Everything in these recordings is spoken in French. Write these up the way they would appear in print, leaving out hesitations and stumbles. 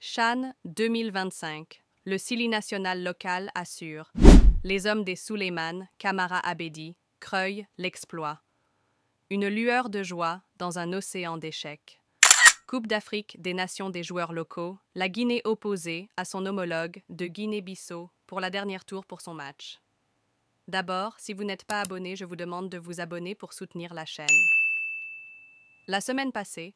CHAN 2025. Le Sili national local assure. Les hommes des Souleymane, Camara Abedi, creuillent l'exploit. Une lueur de joie dans un océan d'échecs. Coupe d'Afrique des nations des joueurs locaux, la Guinée opposée à son homologue de Guinée-Bissau pour la dernière tour pour son match. D'abord, si vous n'êtes pas abonné, je vous demande de vous abonner pour soutenir la chaîne. La semaine passée,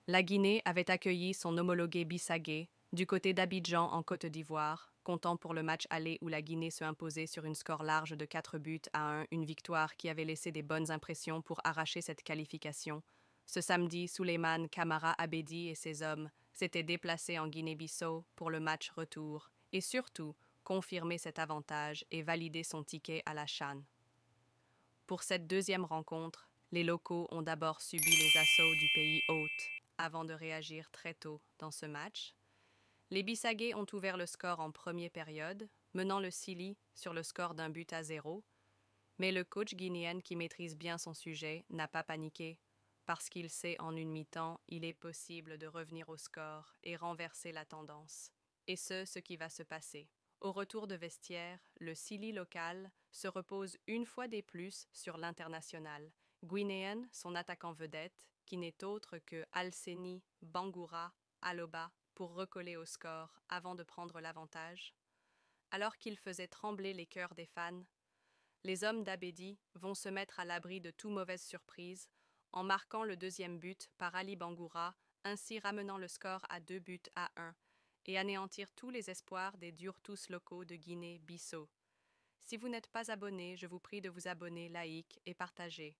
la Guinée avait accueilli son homologué Bissau du côté d'Abidjan en Côte d'Ivoire, comptant pour le match aller où la Guinée se imposait sur une score large de 4-1, une victoire qui avait laissé des bonnes impressions pour arracher cette qualification. Ce samedi, Souleymane Camara Abedi et ses hommes s'étaient déplacés en Guinée-Bissau pour le match retour et surtout confirmer cet avantage et valider son ticket à la CHAN. Pour cette deuxième rencontre, les locaux ont d'abord subi les assauts du pays hôte avant de réagir très tôt dans ce match. Les Bissagais ont ouvert le score en première période, menant le Sili sur le score d'1-0, mais le coach guinéen qui maîtrise bien son sujet n'a pas paniqué, parce qu'il sait en une mi-temps il est possible de revenir au score et renverser la tendance. Et ce qui va se passer. Au retour de vestiaire, le Sili local se repose une fois des plus sur l'international guinéen, son attaquant vedette, qui n'est autre que Alseni Bangoura Aloba, pour recoller au score avant de prendre l'avantage. Alors qu'il faisait trembler les cœurs des fans, les hommes d'Abedi vont se mettre à l'abri de toute mauvaise surprise en marquant le deuxième but par Ali Bangoura, ainsi ramenant le score à 2-1 et anéantir tous les espoirs des Durtus locaux de Guinée-Bissau. Si vous n'êtes pas abonné, je vous prie de vous abonner, like et partager.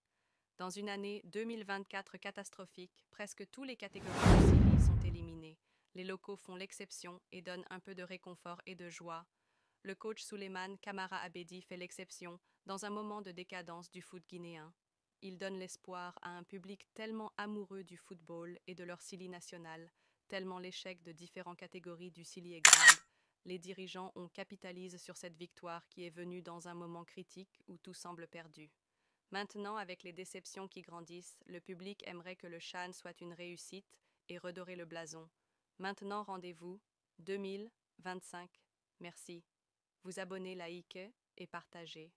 Dans une année 2024 catastrophique, presque tous les catégories du Sili sont éliminées. Les locaux font l'exception et donnent un peu de réconfort et de joie. Le coach Souleymane Camara Abedi fait l'exception dans un moment de décadence du foot guinéen. Il donne l'espoir à un public tellement amoureux du football et de leur Sili national, tellement l'échec de différentes catégories du Sili est grande. Les dirigeants capitalisent sur cette victoire qui est venue dans un moment critique où tout semble perdu. Maintenant, avec les déceptions qui grandissent, le public aimerait que le CHAN soit une réussite et redorer le blason. Maintenant, rendez-vous 2025. Merci. Vous abonnez, likez et partagez.